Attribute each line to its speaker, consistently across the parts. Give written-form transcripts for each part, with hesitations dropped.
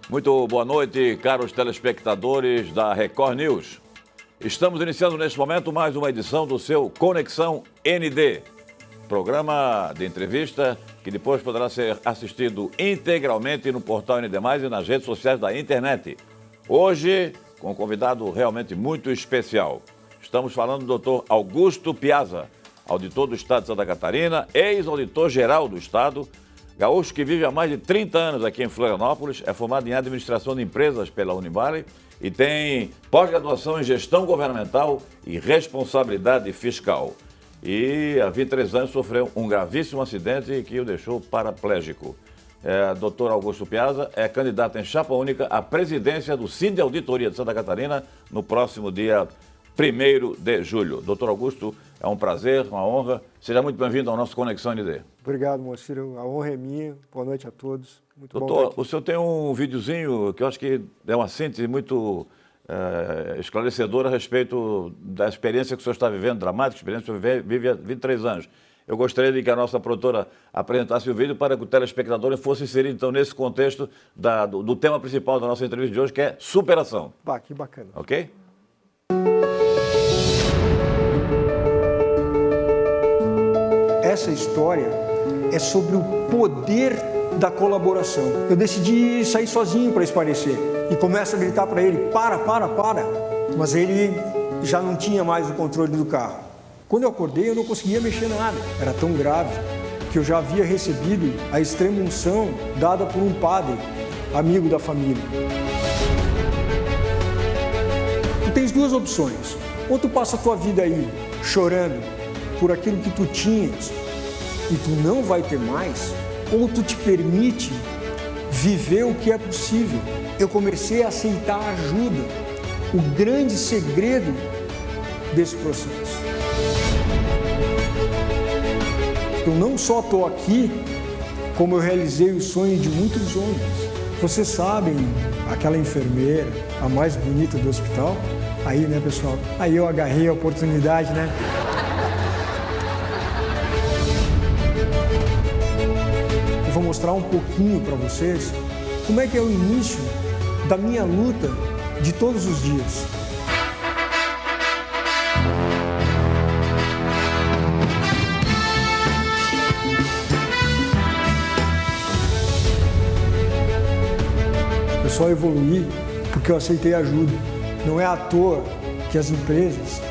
Speaker 1: Muito boa noite, caros telespectadores da Record News. Estamos iniciando neste momento mais uma edição do seu Conexão ND, programa de entrevista que depois poderá ser assistido integralmente no portal ND+, e nas redes sociais da internet. Hoje, com um convidado realmente muito especial. Estamos falando do Dr. Augusto Piazza, auditor do Estado de Santa Catarina, ex-auditor-geral do Estado, gaúcho que vive há mais de 30 anos aqui em Florianópolis, é formado em administração de empresas pela Univale e tem pós-graduação em gestão governamental e responsabilidade fiscal. E há 23 anos sofreu um gravíssimo acidente que o deixou paraplégico. Dr. Augusto Piazza é candidato em chapa única à presidência do CID Auditoria de Santa Catarina no próximo dia 1º de julho. Dr. Augusto, é um prazer, uma honra. Seja muito bem-vindo ao nosso Conexão ND.
Speaker 2: Obrigado, Moacir. A honra é minha. Boa noite a todos. Muito bom
Speaker 1: Doutor, o senhor tem um videozinho que eu acho que é uma síntese muito esclarecedora a respeito da experiência que o senhor está vivendo, dramática experiência que o senhor vive há 23 anos. Eu gostaria de que a nossa produtora apresentasse o vídeo para que o telespectador fosse inserido, então, nesse contexto do tema principal da nossa entrevista de hoje, que é superação.
Speaker 2: Que bacana.
Speaker 1: Ok?
Speaker 2: Essa história é sobre o poder da colaboração. Eu decidi sair sozinho para espairecer e começo a gritar para ele, para. Mas ele já não tinha mais o controle do carro. Quando eu acordei, eu não conseguia mexer nada. Era tão grave que eu já havia recebido a extrema unção dada por um padre, amigo da família. Tu tens duas opções. Ou tu passa a tua vida aí chorando por aquilo que tu tinhas e tu não vai ter mais, ou tu te permite viver o que é possível. Eu comecei a aceitar ajuda, o grande segredo desse processo. Eu não só estou aqui, como eu realizei o sonho de muitos homens. Vocês sabem, aquela enfermeira, a mais bonita do hospital? Aí, né, pessoal? Aí eu agarrei a oportunidade, né? Eu vou mostrar um pouquinho para vocês como é que é o início da minha luta de todos os dias. Eu só evoluí porque eu aceitei ajuda. Não é à toa que as empresas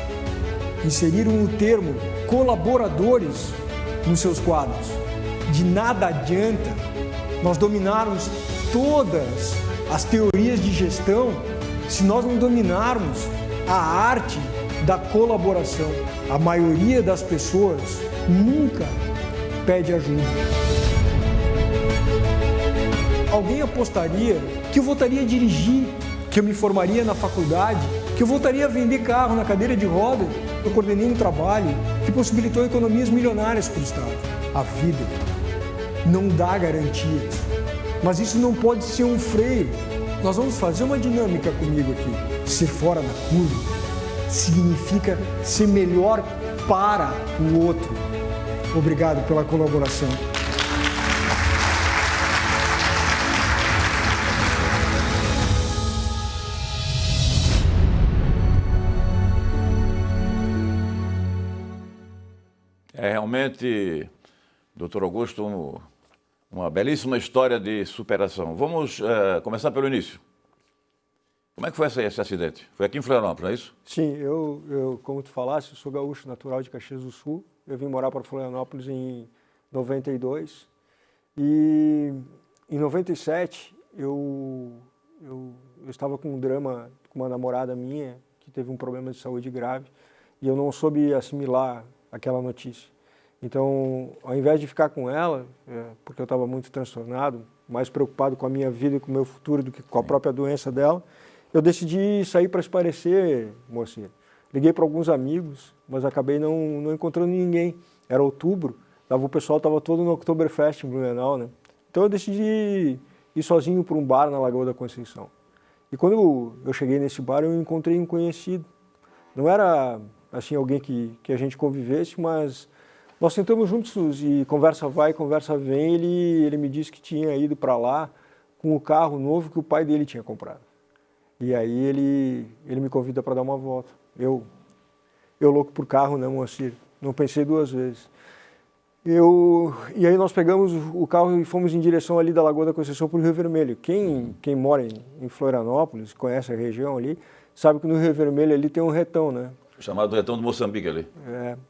Speaker 2: inseriram o termo colaboradores nos seus quadros. De nada adianta nós dominarmos todas as teorias de gestão se nós não dominarmos a arte da colaboração. A maioria das pessoas nunca pede ajuda. Alguém apostaria que eu voltaria a dirigir, que eu me formaria na faculdade, que eu voltaria a vender carro na cadeira de roda? Eu coordenei um trabalho que possibilitou economias milionárias para o Estado. A vida não dá garantias, mas isso não pode ser um freio. Nós vamos fazer uma dinâmica comigo aqui. Ser fora da curva significa ser melhor para o outro. Obrigado pela colaboração.
Speaker 1: É realmente, Dr. Augusto, uma belíssima história de superação. Vamos começar pelo início. Como é que foi esse acidente? Foi aqui em Florianópolis, não é isso?
Speaker 2: Sim, eu como tu falaste, eu sou gaúcho natural de Caxias do Sul. Eu vim morar para Florianópolis em 92. E em 97 eu estava com um drama com uma namorada minha que teve um problema de saúde grave e eu não soube assimilar aquela notícia. Então, ao invés de ficar com ela, porque eu estava muito transtornado, mais preocupado com a minha vida e com o meu futuro do que com a própria doença dela, eu decidi sair para espairecer, Moacir. Liguei para alguns amigos, mas acabei não encontrando ninguém. Era outubro, o pessoal estava todo no Oktoberfest em Blumenau, né? Então eu decidi ir sozinho para um bar na Lagoa da Conceição. E quando eu cheguei nesse bar, eu encontrei um conhecido. Não era assim alguém que a gente convivesse, mas nós sentamos juntos e conversa vai, conversa vem. Ele me disse que tinha ido para lá com o carro novo que o pai dele tinha comprado. E aí ele me convida para dar uma volta. Eu louco por carro, né, Moacir? Não pensei duas vezes. E aí nós pegamos o carro e fomos em direção ali da Lagoa da Conceição para o Rio Vermelho. Quem mora em Florianópolis, conhece a região ali, sabe que no Rio Vermelho ali tem um retão, né?
Speaker 1: Chamado retão do Moçambique ali.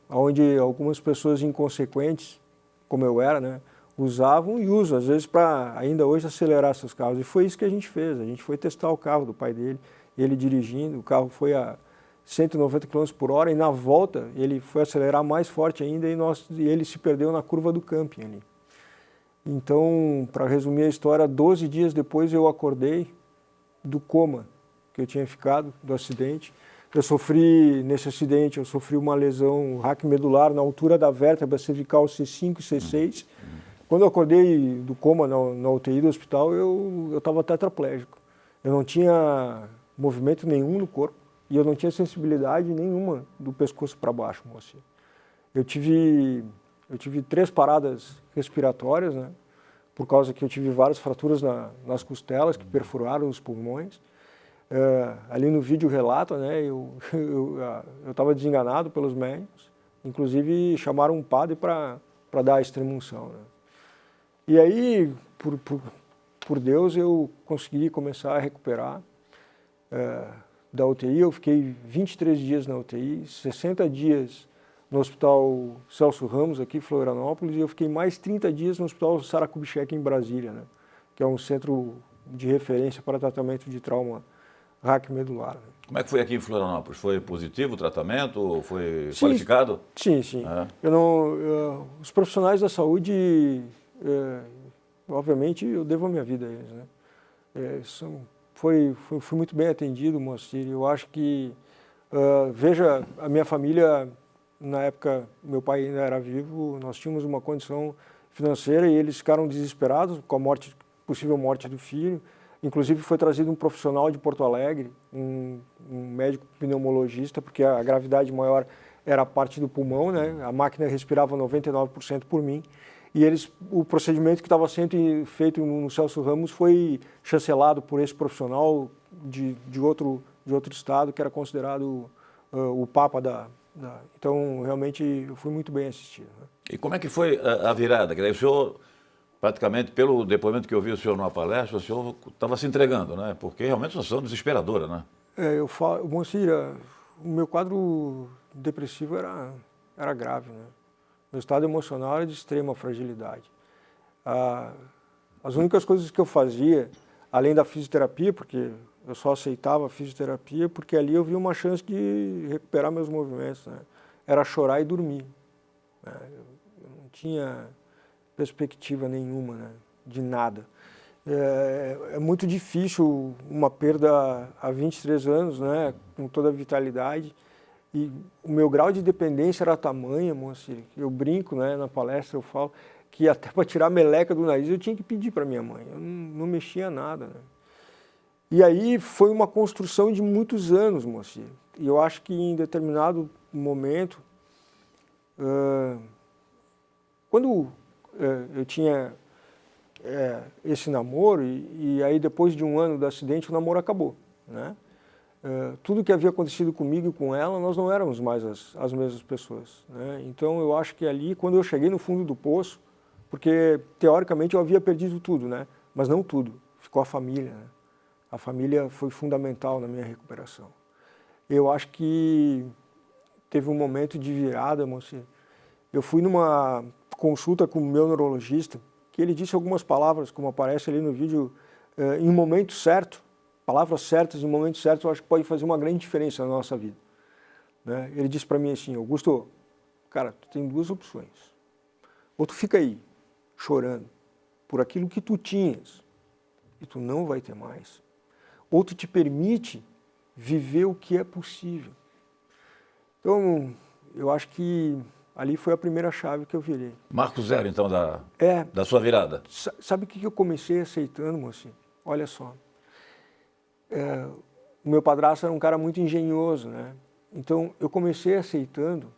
Speaker 2: Onde algumas pessoas inconsequentes, como eu era, né, usavam e usam, às vezes, para ainda hoje acelerar seus carros. E foi isso que a gente fez. A gente foi testar o carro do pai dele, ele dirigindo, o carro foi a 190 km por hora e na volta ele foi acelerar mais forte ainda e ele se perdeu na curva do camping ali. Então, para resumir a história, 12 dias depois eu acordei do coma que eu tinha ficado, do acidente. Nesse acidente, eu sofri uma lesão raquimedular na altura da vértebra cervical C5 e C6. Quando eu acordei do coma na UTI do hospital, eu estava tetraplégico. Eu não tinha movimento nenhum no corpo e eu não tinha sensibilidade nenhuma do pescoço para baixo, moça. Eu tive 3 paradas respiratórias, né? Por causa que eu tive várias fraturas nas costelas que perfuraram os pulmões. Ali no vídeo relata, né, eu estava desenganado pelos médicos, inclusive chamaram um padre para dar a extremunção, né. E aí, por Deus, eu consegui começar a recuperar da UTI. Eu fiquei 23 dias na UTI, 60 dias no Hospital Celso Ramos, aqui em Florianópolis, e eu fiquei mais 30 dias no Hospital Sara Kubitschek, em Brasília, né, que é um centro de referência para tratamento de trauma raquimedular.
Speaker 1: Como é que foi aqui em Florianópolis? Foi positivo o tratamento? Foi qualificado?
Speaker 2: Sim. Os profissionais da saúde, obviamente, eu devo a minha vida a eles, né? Fui muito bem atendido, Moacir. Eu acho que, veja, a minha família, na época, meu pai ainda era vivo, nós tínhamos uma condição financeira e eles ficaram desesperados com a possível morte do filho. Inclusive foi trazido um profissional de Porto Alegre, um médico pneumologista, porque a gravidade maior era a parte do pulmão, né? A máquina respirava 99% por mim. E o procedimento que estava sendo feito no Celso Ramos foi chancelado por esse profissional de outro estado, que era considerado o papa Então, realmente, eu fui muito bem assistido, né?
Speaker 1: E como é que foi a virada? Que daí o senhor, praticamente, pelo depoimento que eu vi o senhor numa palestra, o senhor estava se entregando, né? Porque realmente uma situação desesperadora, né?
Speaker 2: Moacir, o meu quadro depressivo era grave, né? Meu estado emocional era de extrema fragilidade. As únicas coisas que eu fazia, além da fisioterapia, porque eu só aceitava a fisioterapia, porque ali eu via uma chance de recuperar meus movimentos, né? Era chorar e dormir, né? Eu não tinha perspectiva nenhuma, né, de nada. É muito difícil uma perda há 23 anos, né, com toda a vitalidade. E o meu grau de dependência era tamanha, moça. Eu brinco, né, na palestra, eu falo que até para tirar a meleca do nariz eu tinha que pedir para minha mãe. Eu não mexia nada, né. E aí foi uma construção de muitos anos, moça. E eu acho que em determinado momento, quando eu tinha esse namoro e aí depois de um ano do acidente o namoro acabou, né? Tudo que havia acontecido comigo e com ela, nós não éramos mais as mesmas pessoas, né? Então eu acho que ali, quando eu cheguei no fundo do poço, porque teoricamente eu havia perdido tudo, né? Mas não tudo, ficou a família, né? A família foi fundamental na minha recuperação. Eu acho que teve um momento de virada, moça. Eu fui numa consulta com o meu neurologista, que ele disse algumas palavras, como aparece ali no vídeo, em um momento certo, palavras certas em um momento certo, eu acho que pode fazer uma grande diferença na nossa vida, né? Ele disse para mim assim: Augusto, cara, tu tem 2 opções. Ou tu fica aí, chorando, por aquilo que tu tinhas, e tu não vai ter mais. Ou tu te permite viver o que é possível. Então, eu acho que ali foi a primeira chave que eu virei.
Speaker 1: Marco zero, então, da sua virada.
Speaker 2: Sabe o que eu comecei aceitando, mocinho? Olha só. O meu padrasto era um cara muito engenhoso, né? Então, eu comecei aceitando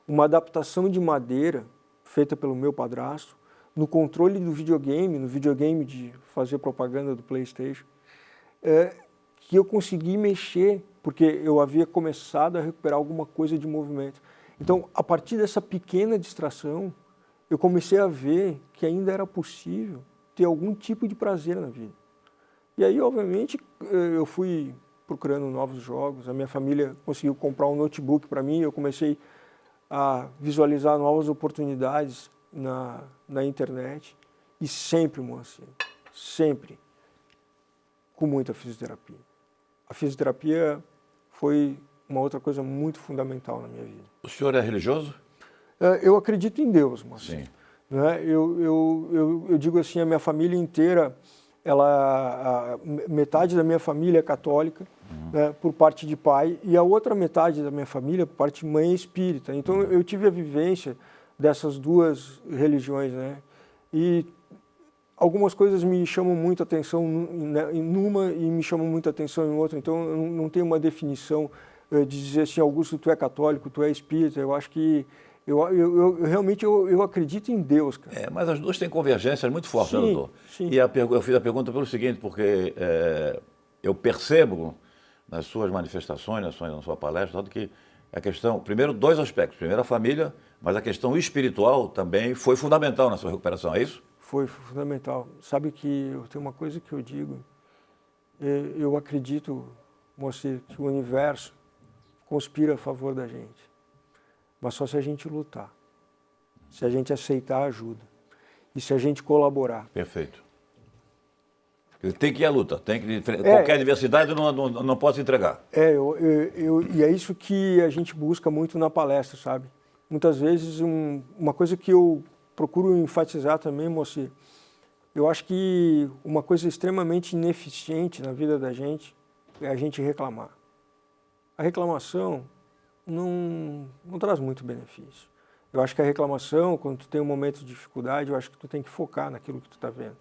Speaker 2: uma adaptação de madeira feita pelo meu padrasto no controle do videogame, no videogame de fazer propaganda do PlayStation, que eu consegui mexer, porque eu havia começado a recuperar alguma coisa de movimento. Então, a partir dessa pequena distração, eu comecei a ver que ainda era possível ter algum tipo de prazer na vida. E aí, obviamente, eu fui procurando novos jogos, a minha família conseguiu comprar um notebook para mim, eu comecei a visualizar novas oportunidades na internet, e sempre, Moacir, sempre com muita fisioterapia. A fisioterapia foi uma outra coisa muito fundamental na minha vida.
Speaker 1: O senhor é religioso?
Speaker 2: Eu acredito em Deus, Moacir.
Speaker 1: Sim.
Speaker 2: Né? Eu digo assim, a minha família inteira, metade da minha família é católica, né, por parte de pai, e a outra metade da minha família, por parte de mãe, é espírita. Então eu tive a vivência dessas duas religiões, né? E algumas coisas me chamam muita atenção em uma e me chamam muita atenção em outra. Então eu não tenho uma definição de dizer assim, Augusto, tu é católico, tu é espírita. Eu acho que realmente eu acredito em Deus, cara.
Speaker 1: Mas as duas têm convergências muito fortes, né, doutor?
Speaker 2: Sim.
Speaker 1: E eu fiz a pergunta pelo seguinte, porque eu percebo nas suas manifestações, na sua palestra, tanto que a questão, primeiro, dois aspectos. Primeiro, a família, mas a questão espiritual também foi fundamental na sua recuperação, é isso?
Speaker 2: Foi fundamental. Sabe que eu tenho uma coisa que eu digo, eu acredito, Moacir, que o universo conspira a favor da gente, mas só se a gente lutar, se a gente aceitar a ajuda e se a gente colaborar.
Speaker 1: Perfeito. Tem que ir à luta, qualquer adversidade não pode se entregar.
Speaker 2: E é isso que a gente busca muito na palestra, sabe? Muitas vezes, uma coisa que eu procuro enfatizar também, Moacir, eu acho que uma coisa extremamente ineficiente na vida da gente é a gente reclamar. A reclamação não traz muito benefício. Eu acho que a reclamação, quando tu tem um momento de dificuldade, eu acho que tu tem que focar naquilo que tu está vendo.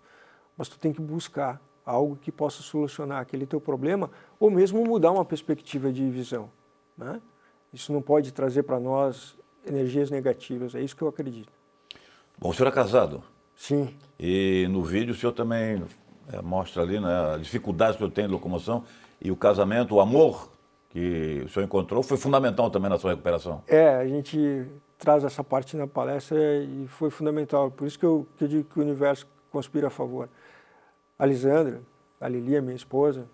Speaker 2: Mas tu tem que buscar algo que possa solucionar aquele teu problema ou mesmo mudar uma perspectiva de visão, né? Isso não pode trazer para nós energias negativas, é isso que eu acredito.
Speaker 1: Bom, o senhor é casado?
Speaker 2: Sim.
Speaker 1: E no vídeo o senhor também mostra ali, né, a dificuldade que o senhor tem de locomoção e o casamento, o amor que o senhor encontrou foi fundamental também na sua recuperação.
Speaker 2: A gente traz essa parte na palestra e foi fundamental, por isso que eu digo que o universo conspira a favor. A Lisandra, a Lili, minha esposa,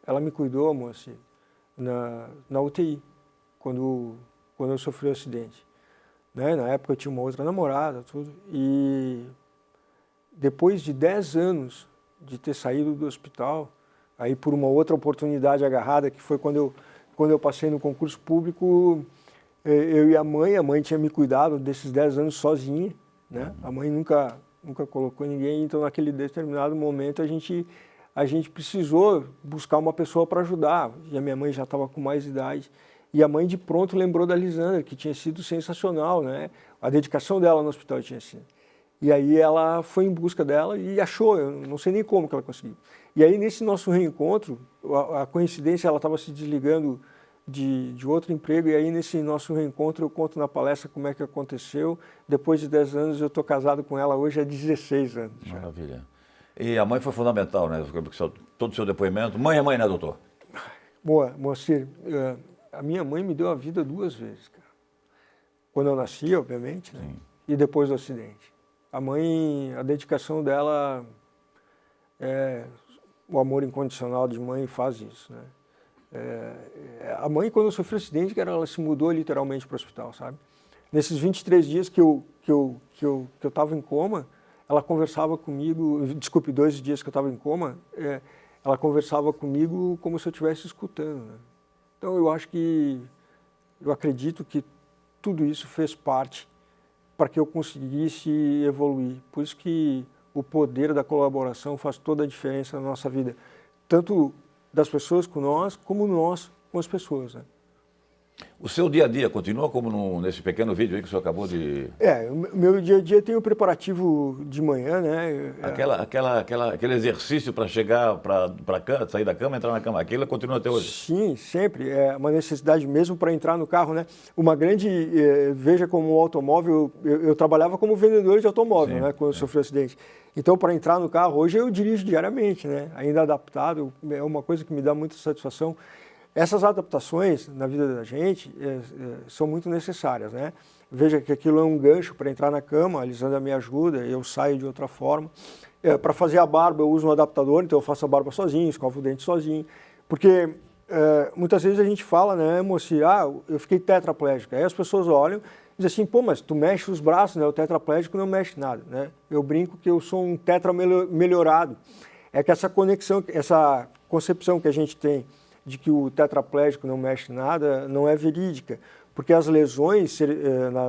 Speaker 2: ela me cuidou, Moacir, na UTI, quando eu sofri o acidente. Né? Na época eu tinha uma outra namorada, tudo, e depois de 10 anos de ter saído do hospital, aí por uma outra oportunidade agarrada, que foi quando eu passei no concurso público, eu e a mãe tinha me cuidado desses 10 anos sozinha, né? A mãe nunca colocou ninguém, então naquele determinado momento a gente precisou buscar uma pessoa para ajudar, e a minha mãe já estava com mais idade, e a mãe de pronto lembrou da Lisandra, que tinha sido sensacional, né? A dedicação dela no hospital tinha sido. E aí ela foi em busca dela e achou, eu não sei nem como que ela conseguiu. E aí nesse nosso reencontro, a coincidência, ela estava se desligando de outro emprego, e aí nesse nosso reencontro eu conto na palestra como é que aconteceu. Depois de 10 anos eu estou casado com ela hoje há 16 anos. Já.
Speaker 1: Maravilha. E a mãe foi fundamental, né? Todo o seu depoimento. Mãe é mãe, né, doutor?
Speaker 2: Boa, Moacir, a minha mãe me deu a vida 2 vezes, cara. Quando eu nasci, obviamente, né? E depois do acidente. A mãe, a dedicação dela, o amor incondicional de mãe faz isso, né? A mãe, quando eu sofri o acidente, ela se mudou literalmente para o hospital, sabe? Nesses 23 dias que eu estava em coma, ela conversava comigo, 2 dias que eu estava em coma, ela conversava comigo como se eu estivesse escutando, né? Então eu acredito que tudo isso fez parte para que eu conseguisse evoluir. Por isso que o poder da colaboração faz toda a diferença na nossa vida, tanto das pessoas com nós, como nós com as pessoas, né?
Speaker 1: O seu dia a dia continua como nesse pequeno vídeo aí que o senhor acabou de...
Speaker 2: O meu dia a dia tem o preparativo de manhã, né?
Speaker 1: Aquele exercício para chegar, para sair da cama, entrar na cama, aquilo continua até hoje?
Speaker 2: Sim, sempre. É uma necessidade mesmo para entrar no carro, né? Uma grande... veja como o automóvel... Eu trabalhava como vendedor de automóvel,
Speaker 1: Sim,
Speaker 2: né? Quando eu sofri um acidente. Então, para entrar no carro, hoje eu dirijo diariamente, né? Ainda adaptado, é uma coisa que me dá muita satisfação. Essas adaptações na vida da gente são muito necessárias, né? Veja que aquilo é um gancho para entrar na cama, a Lisandra me ajuda, eu saio de outra forma. Para fazer a barba eu uso um adaptador, então eu faço a barba sozinho, escovo o dente sozinho. Porque muitas vezes a gente fala, né, moça, eu fiquei tetraplégico. Aí as pessoas olham e dizem assim, pô, mas tu mexe os braços, né? O tetraplégico não mexe nada, né? Eu brinco que eu sou um tetra melhorado. É que essa conexão, essa concepção que a gente tem de que o tetraplégico não mexe nada, não é verídica, porque as lesões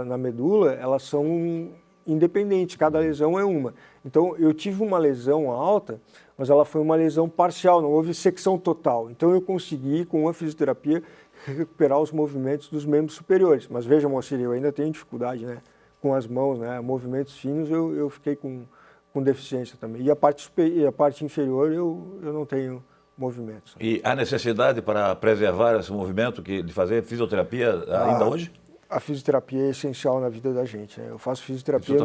Speaker 2: na medula, elas são independentes, cada lesão é uma. Então, eu tive uma lesão alta, mas ela foi uma lesão parcial, não houve secção total. Então, eu consegui, com a fisioterapia, recuperar os movimentos dos membros superiores. Mas veja, Moacir, eu ainda tenho dificuldade, né, com as mãos, né, movimentos finos, eu fiquei com deficiência também. E a parte inferior, eu não tenho movimentos.
Speaker 1: E há necessidade para preservar esse movimento de fazer fisioterapia ainda hoje?
Speaker 2: A fisioterapia é essencial na vida da gente, né? Eu faço fisioterapia...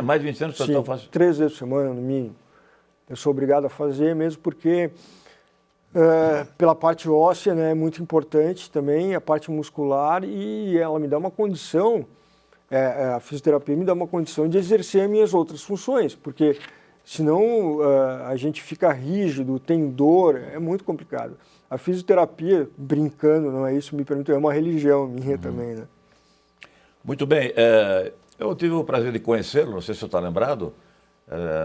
Speaker 1: Mais de 20 anos que
Speaker 2: eu faço? 3 vezes por semana, no mínimo. Eu sou obrigado a fazer, mesmo porque pela parte óssea, né, é muito importante também, a parte muscular, e ela me dá uma condição, a fisioterapia me dá uma condição de exercer as minhas outras funções, porque... Senão a gente fica rígido, tem dor, é muito complicado. A fisioterapia, brincando, não é isso, me permite, é uma religião minha também, né?
Speaker 1: Muito bem. Eu tive o prazer de conhecê-lo, não sei se o senhor está lembrado,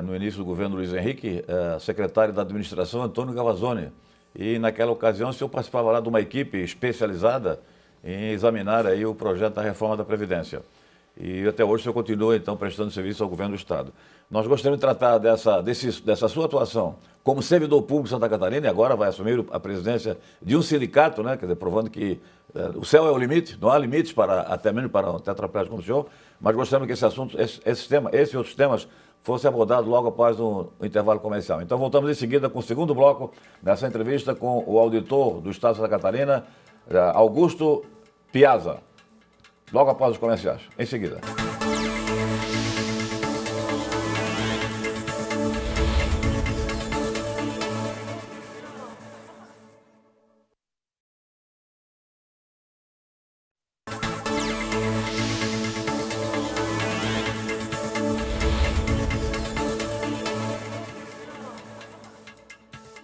Speaker 1: no início do governo Luiz Henrique, secretário da administração Antônio Gavazzoni. E naquela ocasião o senhor participava lá de uma equipe especializada em examinar aí o projeto da reforma da Previdência. E até hoje o senhor continua, então, prestando serviço ao governo do Estado. Nós gostaríamos de tratar dessa sua atuação como servidor público de Santa Catarina, e agora vai assumir a presidência de um sindicato, né? Quer dizer, provando que o céu é o limite, não há limites até mesmo para um tetraplégico como o senhor, mas gostaríamos que esse assunto, esses e outros temas, fossem abordados logo após o intervalo comercial. Então voltamos em seguida com o segundo bloco dessa entrevista com o auditor do Estado de Santa Catarina, Augusto Piazza. Logo após os comerciais. Em seguida.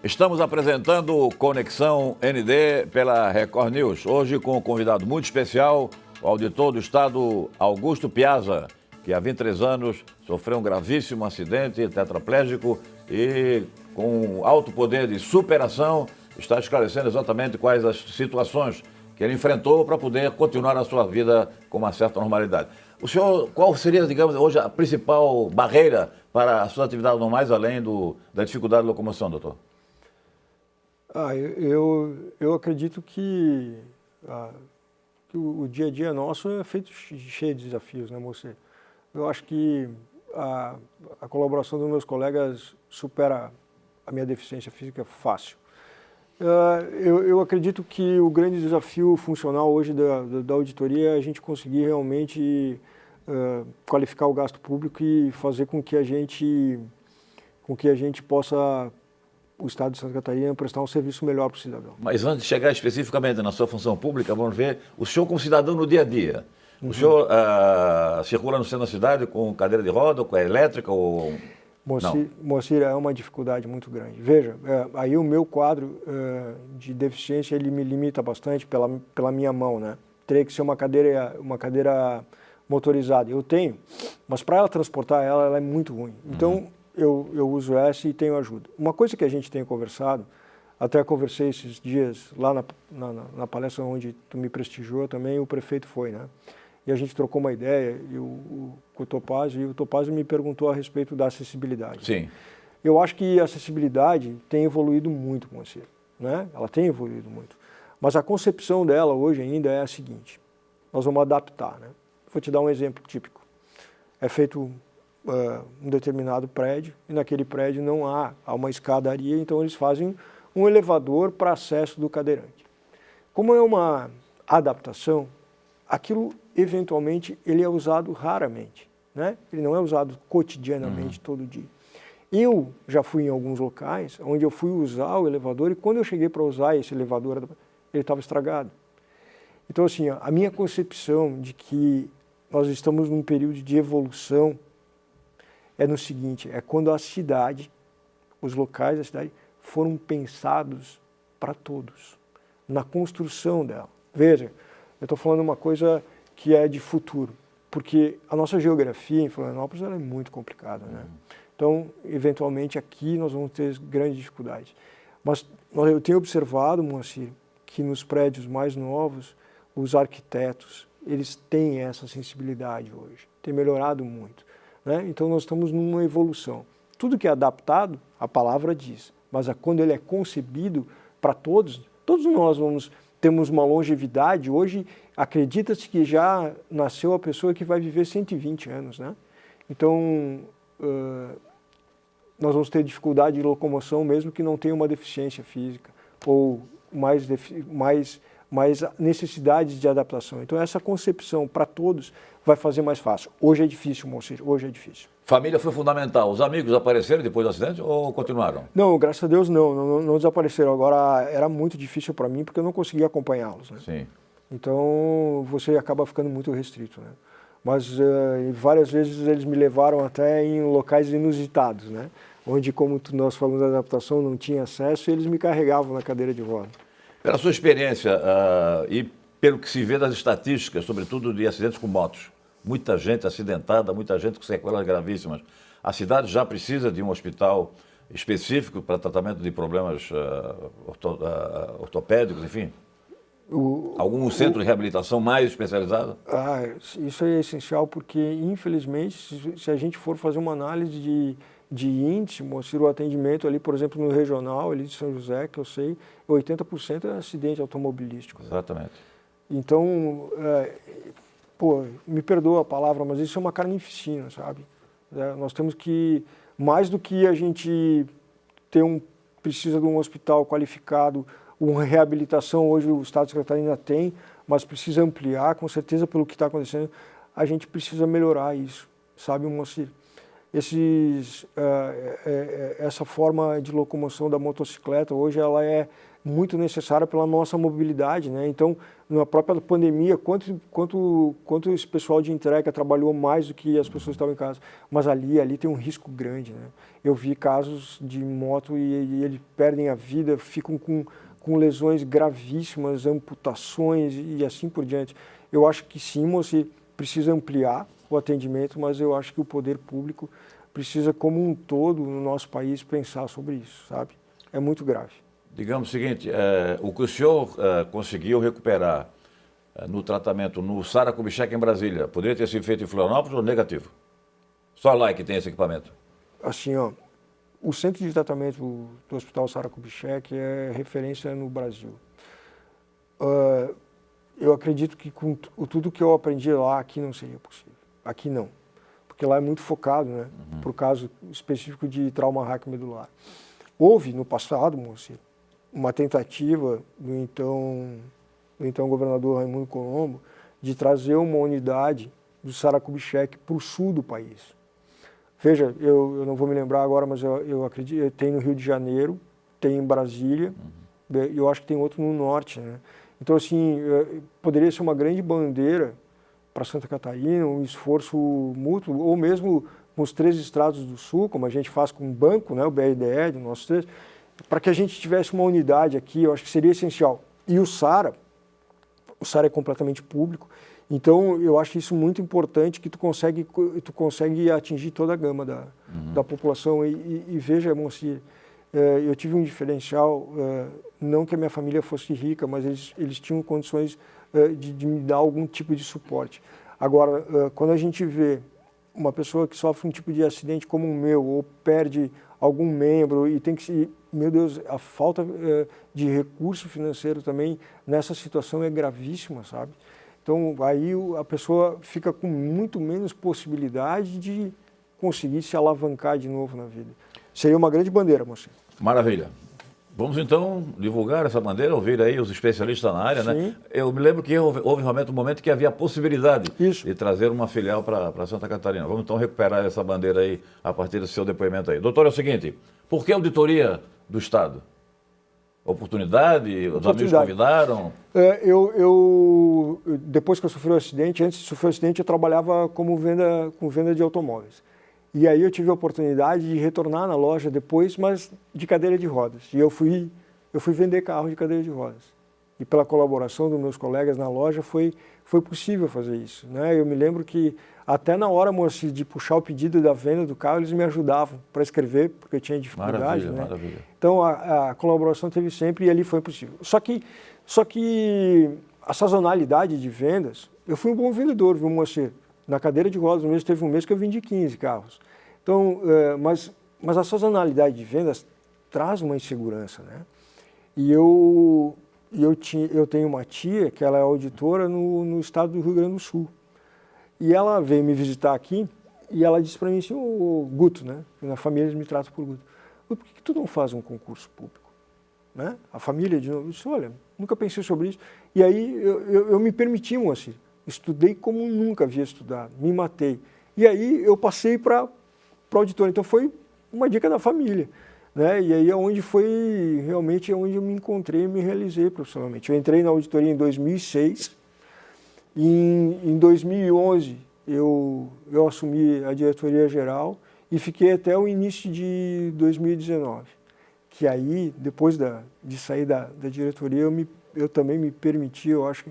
Speaker 1: Estamos apresentando Conexão ND pela Record News. Hoje com um convidado muito especial, o auditor do Estado, Augusto Piazza, que há 23 anos sofreu um gravíssimo acidente tetraplégico e, com alto poder de superação, está esclarecendo exatamente quais as situações que ele enfrentou para poder continuar a sua vida com uma certa normalidade. O senhor, qual seria, digamos, hoje a principal barreira para a sua atividade normais, além da dificuldade de locomoção, doutor?
Speaker 2: Eu acredito que o dia a dia nosso é feito cheio de desafios, né, moça? Eu acho que a colaboração dos meus colegas supera a minha deficiência física fácil. Eu acredito que o grande desafio funcional hoje da auditoria é a gente conseguir realmente qualificar o gasto público e fazer com que a gente possa, o Estado de Santa Catarina, prestar um serviço melhor para o cidadão.
Speaker 1: Mas antes de chegar especificamente na sua função pública, vamos ver o senhor como cidadão no dia a dia. O senhor circula no centro da cidade com cadeira de roda, com elétrica ou...
Speaker 2: Moacir, é uma dificuldade muito grande. Veja, aí o meu quadro de deficiência, ele me limita bastante pela minha mão, né? Teria que ser uma cadeira motorizada. Eu tenho, mas para ela transportar ela é muito ruim. Então, eu uso essa e tenho ajuda. Uma coisa que a gente tem conversado, até conversei esses dias lá na palestra onde tu me prestigiou também, o prefeito foi, né? E a gente trocou uma ideia com o Topazio, e o Topazio me perguntou a respeito da acessibilidade.
Speaker 1: Sim.
Speaker 2: Eu acho que a acessibilidade tem evoluído muito com você, né? Ela tem evoluído muito. Mas a concepção dela hoje ainda é a seguinte, nós vamos adaptar, né? Vou te dar um exemplo típico. É feito um determinado prédio e naquele prédio não há uma escadaria, então eles fazem um elevador para acesso do cadeirante. Como é uma adaptação, aquilo eventualmente ele é usado raramente, né? Ele não é usado cotidianamente todo dia. Eu já fui em alguns locais onde eu fui usar o elevador e quando eu cheguei para usar esse elevador, ele estava estragado. Então assim, a minha concepção de que nós estamos num período de evolução é no seguinte, é quando a cidade, os locais da cidade foram pensados para todos, na construção dela. Veja, eu estou falando uma coisa que é de futuro, porque a nossa geografia em Florianópolis ela é muito complicada, né? Então, eventualmente aqui nós vamos ter grandes dificuldades. Mas eu tenho observado, Moacir, que nos prédios mais novos, os arquitetos, eles têm essa sensibilidade hoje, tem melhorado muito, né? Então nós estamos numa evolução. Tudo que é adaptado, a palavra diz, mas quando ele é concebido para todos, todos nós temos uma longevidade. Hoje acredita-se que já nasceu a pessoa que vai viver 120 anos, né? Então nós vamos ter dificuldade de locomoção mesmo que não tenha uma deficiência física ou mais necessidades de adaptação. Então essa concepção para todos vai fazer mais fácil. Hoje é difícil, Moacir, hoje é difícil.
Speaker 1: Família foi fundamental. Os amigos apareceram depois do acidente ou continuaram?
Speaker 2: Não, graças a Deus não desapareceram. Agora era muito difícil para mim porque eu não conseguia acompanhá-los, né?
Speaker 1: Sim.
Speaker 2: Então você acaba ficando muito restrito, né? Mas várias vezes eles me levaram até em locais inusitados, né? Onde, como nós falamos da adaptação, não tinha acesso e eles me carregavam na cadeira de roda.
Speaker 1: Pela sua experiência e pelo que se vê das estatísticas, sobretudo de acidentes com motos, muita gente acidentada, muita gente com sequelas gravíssimas. A cidade já precisa de um hospital específico para tratamento de problemas ortopédicos, enfim? Algum centro de reabilitação mais especializado?
Speaker 2: Isso é essencial porque, infelizmente, se a gente for fazer uma análise de índice, Moacir, o atendimento ali, por exemplo, no regional ali de São José, que eu sei, 80% é acidente automobilístico. Né?
Speaker 1: Exatamente.
Speaker 2: Então, me perdoa a palavra, mas isso é uma carnificina, sabe? Nós temos que, mais do que a gente precisa de um hospital qualificado, uma reabilitação, hoje o Estado de Santa Catarina tem, mas precisa ampliar, com certeza, pelo que está acontecendo, a gente precisa melhorar isso, sabe, Moacir? Essa forma de locomoção da motocicleta, hoje ela é muito necessária pela nossa mobilidade, né? Então, na própria pandemia, quanto esse pessoal de entrega trabalhou mais do que as pessoas que estavam em casa, mas ali tem um risco grande, né? Eu vi casos de moto e eles perdem a vida, ficam com lesões gravíssimas, amputações e assim por diante. Eu acho que sim, você precisa ampliar o atendimento, mas eu acho que o poder público precisa, como um todo, no nosso país, pensar sobre isso, sabe? É muito grave.
Speaker 1: Digamos o seguinte, o que o senhor conseguiu recuperar no tratamento no Sara Kubitschek em Brasília, poderia ter sido feito em Florianópolis ou negativo? Só lá que tem esse equipamento?
Speaker 2: Assim, o centro de tratamento do Hospital Sara Kubitschek é referência no Brasil. Eu acredito que com tudo que eu aprendi lá, aqui não seria possível. Aqui não, porque lá é muito focado, né? Por caso específico de trauma raquimedular. Houve no passado, Moacir, uma tentativa do então governador Raimundo Colombo de trazer uma unidade do Sara Kubitschek para o sul do país. Veja, eu não vou me lembrar agora, mas eu acredito, tem no Rio de Janeiro, tem em Brasília, e eu acho que tem outro no norte, né? Então, assim, poderia ser uma grande bandeira para Santa Catarina, um esforço mútuo, ou mesmo com os 3 estados do sul, como a gente faz com o banco, né, o BRDE, nossos 3, para que a gente tivesse uma unidade aqui, eu acho que seria essencial. E o SARA é completamente público, então eu acho isso muito importante, que tu consegue atingir toda a gama da população. E veja, Moacir, eu tive um diferencial, não que a minha família fosse rica, mas eles tinham condições de me dar algum tipo de suporte. Agora, quando a gente vê uma pessoa que sofre um tipo de acidente como o meu, ou perde algum membro e tem que meu Deus, a falta de recurso financeiro também nessa situação é gravíssima, sabe? Então, aí a pessoa fica com muito menos possibilidade de conseguir se alavancar de novo na vida. Seria uma grande bandeira, moça.
Speaker 1: Maravilha. Vamos então divulgar essa bandeira, ouvir aí os especialistas na área,
Speaker 2: Sim.
Speaker 1: né? Eu me lembro que houve realmente um momento que havia a possibilidade
Speaker 2: Isso.
Speaker 1: de trazer uma filial para Santa Catarina. Vamos então recuperar essa bandeira aí a partir do seu depoimento aí. Doutor, é o seguinte, por que auditoria do Estado? Oportunidade? Os amigos convidaram?
Speaker 2: Depois que eu sofri o acidente, antes de sofrer o acidente, eu trabalhava com venda de automóveis. E aí eu tive a oportunidade de retornar na loja depois, mas de cadeira de rodas. E eu fui vender carro de cadeira de rodas. E pela colaboração dos meus colegas na loja foi possível fazer isso, né? Eu me lembro que até na hora, Moacir, de puxar o pedido da venda do carro, eles me ajudavam para escrever, porque eu tinha dificuldade.
Speaker 1: Maravilha,
Speaker 2: né?
Speaker 1: maravilha.
Speaker 2: Então a colaboração teve sempre e ali foi possível. Só que a sazonalidade de vendas, eu fui um bom vendedor, viu, Moacir? Na cadeira de rodas mesmo, teve um mês que eu vendi 15 carros. Então, mas a sazonalidade de vendas traz uma insegurança, né? E eu tenho uma tia que ela é auditora no estado do Rio Grande do Sul. E ela veio me visitar aqui e ela disse para mim assim, o Guto, né? Na família eles me tratam por Guto. Por que tu não faz um concurso público? Né? A família de novo disse, olha, nunca pensei sobre isso. E aí eu me permiti, Moacir. Estudei como nunca havia estudado, me matei. E aí eu passei para auditor, então foi uma dica da família. Né? E aí realmente onde eu me encontrei e me realizei profissionalmente. Eu entrei na auditoria em 2006, e em 2011 eu assumi a diretoria geral e fiquei até o início de 2019. Que aí, depois de sair da diretoria, eu também me permiti, eu acho,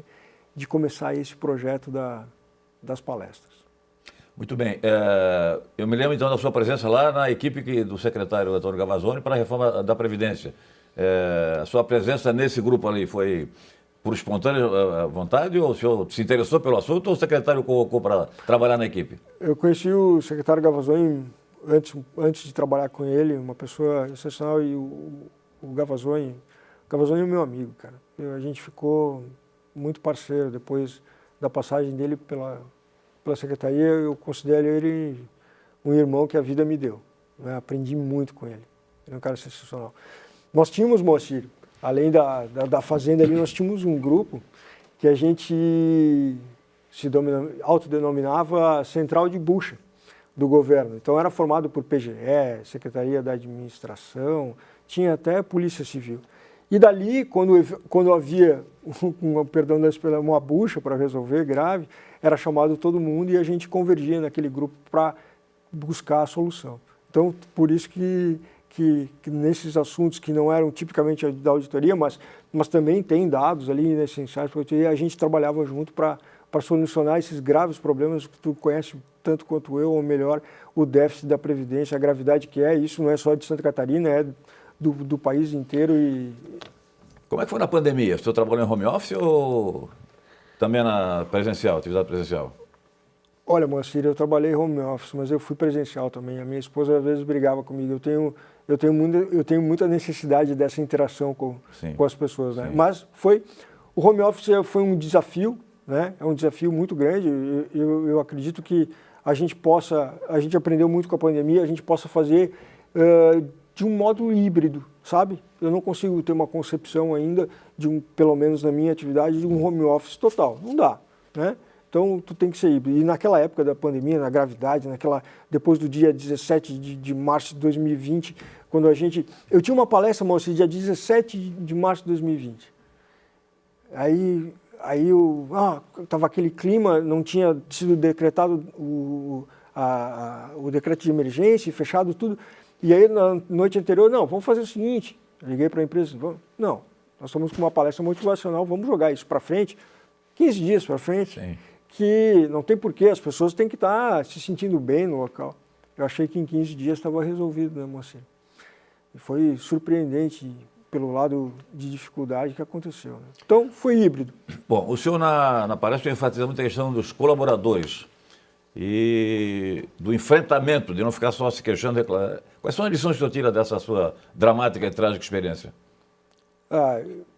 Speaker 2: de começar esse projeto das palestras.
Speaker 1: Muito bem. Eu me lembro então da sua presença lá na equipe do secretário Antônio Gavazzoni para a reforma da Previdência. A sua presença nesse grupo ali foi por espontânea vontade ou o senhor se interessou pelo assunto ou o secretário colocou para trabalhar na equipe?
Speaker 2: Eu conheci o secretário Gavazzoni antes de trabalhar com ele, uma pessoa excepcional, e o Gavazzoni é meu amigo, cara. A gente ficou muito parceiro depois da passagem dele pela secretaria. Eu considero ele um irmão que a vida me deu, né? Aprendi muito com ele. Ele é um cara sensacional. Nós tínhamos, Moacir, além da fazenda ali, nós tínhamos um grupo que a gente autodenominava Central de Bucha do governo. Então era formado por PGE, Secretaria da Administração, tinha até Polícia Civil. E dali, quando havia, perdão da expressão, uma bucha para resolver grave, era chamado todo mundo e a gente convergia naquele grupo para buscar a solução. Então, por isso que nesses assuntos que não eram tipicamente da auditoria, mas também tem dados ali essenciais para a auditoria, a gente trabalhava junto para solucionar esses graves problemas que tu conhece tanto quanto eu, ou melhor, o déficit da Previdência, a gravidade que é. Isso não é só de Santa Catarina, é do país inteiro.
Speaker 1: Como é que foi na pandemia? O senhor trabalhou em home office ou também na presencial, atividade presencial?
Speaker 2: Olha, Moacir, eu trabalhei home office, mas eu fui presencial também. A minha esposa às vezes brigava comigo. Eu tenho muita necessidade dessa interação com as pessoas, né? Sim. Mas o home office foi um desafio, né? É um desafio muito grande. Eu acredito que a gente aprendeu muito com a pandemia, a gente possa fazer de um modo híbrido, sabe? Eu não consigo ter uma concepção ainda pelo menos na minha atividade, de um home office total. Não dá, né? Então, tu tem que ser híbrido. E naquela época da pandemia, na gravidade, depois do dia 17 de março de 2020, quando eu tinha uma palestra, Moacir, dia 17 de março de 2020. Aí estava aquele clima, não tinha sido decretado o decreto de emergência, fechado tudo. E aí, na noite anterior, não, vamos fazer o seguinte, eu liguei para a empresa, não, nós estamos com uma palestra motivacional, vamos jogar isso para frente, 15 dias para frente. Sim. Que não tem porquê, as pessoas têm que estar se sentindo bem no local. Eu achei que em 15 dias estava resolvido, né, Moacir? E foi surpreendente pelo lado de dificuldade que aconteceu, né? Então, foi híbrido.
Speaker 1: Bom, o senhor na palestra enfatiza muito a questão dos colaboradores. e do enfrentamento, de não ficar só se queixando, reclamando. Quais são as lições que o senhor tira dessa sua dramática e trágica experiência?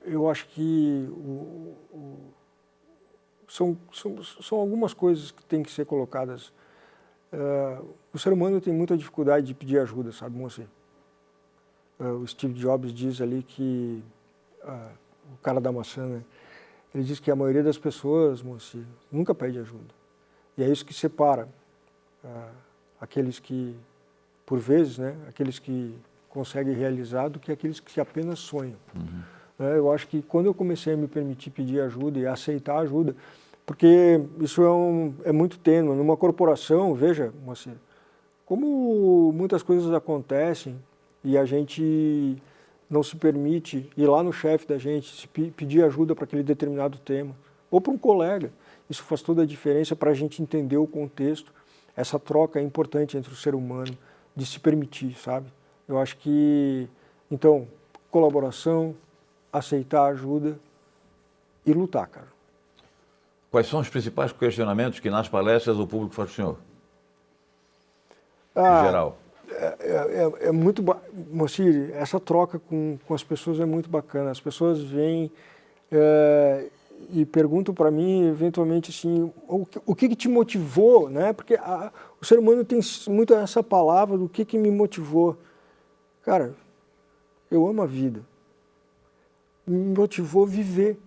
Speaker 2: Eu acho que são algumas coisas que têm que ser colocadas. O ser humano tem muita dificuldade de pedir ajuda, sabe, Moacir? O Steve Jobs diz ali que, o cara da maçã, né? Ele diz que a maioria das pessoas, Moacir, nunca pede ajuda. E é isso que separa aqueles que, por vezes, né, aqueles que conseguem realizar do que aqueles que apenas sonham. Eu acho que quando eu comecei a me permitir pedir ajuda e aceitar ajuda, porque isso é muito tênue. Numa corporação, veja, Moacir, como muitas coisas acontecem e a gente não se permite ir lá no chefe da gente, pedir ajuda para aquele determinado tema, ou para um colega. Isso faz toda a diferença para a gente entender o contexto. Essa troca é importante entre o ser humano, de se permitir, sabe? Eu acho que, então, colaboração, aceitar ajuda e lutar, cara.
Speaker 1: Quais são os principais questionamentos que nas palestras o público faz para o senhor? Em geral.
Speaker 2: É muito... Moacir, essa troca com as pessoas é muito bacana. As pessoas vêm e perguntam para mim, eventualmente, assim, o que te motivou, né? Porque o ser humano tem muito essa palavra do que me motivou. Cara, eu amo a vida. Me motivou viver.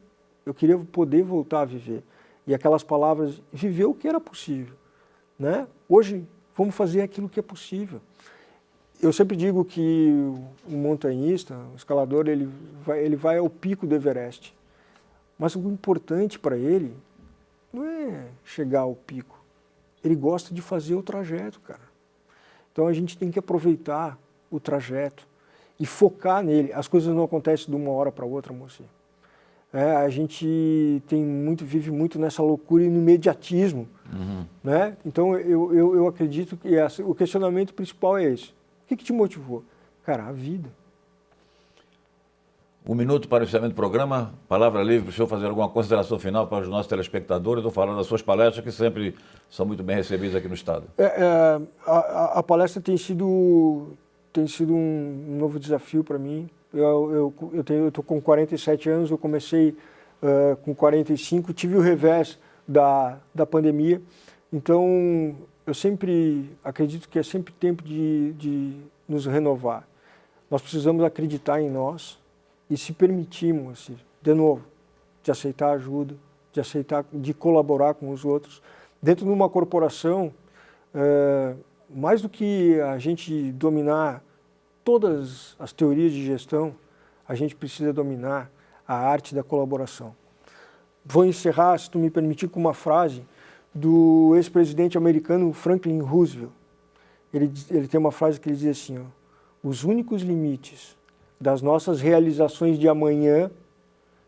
Speaker 2: Eu queria poder voltar a viver. E aquelas palavras, viver o que era possível, né? Hoje, vamos fazer aquilo que é possível. Eu sempre digo que o montanhista, o escalador, ele vai ao pico do Everest. Mas o importante para ele não é chegar ao pico. Ele gosta de fazer o trajeto, cara. Então a gente tem que aproveitar o trajeto e focar nele. As coisas não acontecem de uma hora para outra, Moacir. A gente vive muito nessa loucura e no imediatismo. Né? Então eu acredito que o questionamento principal é esse. O que te motivou? Cara, a vida.
Speaker 1: 1 minuto para o encerramento do programa. Palavra livre para o senhor fazer alguma consideração final para os nossos telespectadores ou falar das suas palestras, que sempre são muito bem recebidas aqui no Estado.
Speaker 2: A palestra tem sido um novo desafio para mim. Eu estou com 47 anos, eu comecei com 45, tive o revés da pandemia. Então, eu sempre acredito que é sempre tempo de nos renovar. Nós precisamos acreditar em nós e se permitirmos, assim, de novo, de aceitar ajuda, de colaborar com os outros. Dentro de uma corporação, mais do que a gente dominar todas as teorias de gestão, a gente precisa dominar a arte da colaboração. Vou encerrar, se tu me permitir, com uma frase do ex-presidente americano Franklin Roosevelt. Ele tem uma frase que ele diz assim, os únicos limites das nossas realizações de amanhã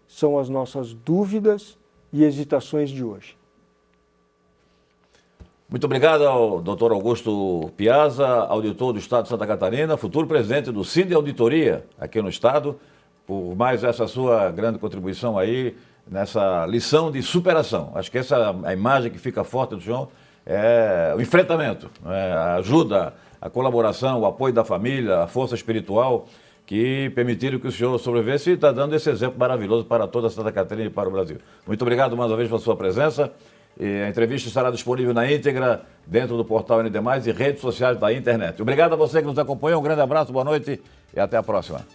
Speaker 2: são as nossas dúvidas e hesitações de hoje.
Speaker 1: Muito obrigado ao Dr. Augusto Piazza, auditor do Estado de Santa Catarina, futuro presidente do Cine Auditoria aqui no Estado, por mais essa sua grande contribuição aí nessa lição de superação. Acho que essa é a imagem que fica forte do senhor, é o enfrentamento, a ajuda, a colaboração, o apoio da família, a força espiritual que permitiram que o senhor sobrevivesse e está dando esse exemplo maravilhoso para toda Santa Catarina e para o Brasil. Muito obrigado mais uma vez pela sua presença. E a entrevista estará disponível na íntegra dentro do portal ND+, e redes sociais da internet. Obrigado a você que nos acompanhou, um grande abraço, boa noite e até a próxima.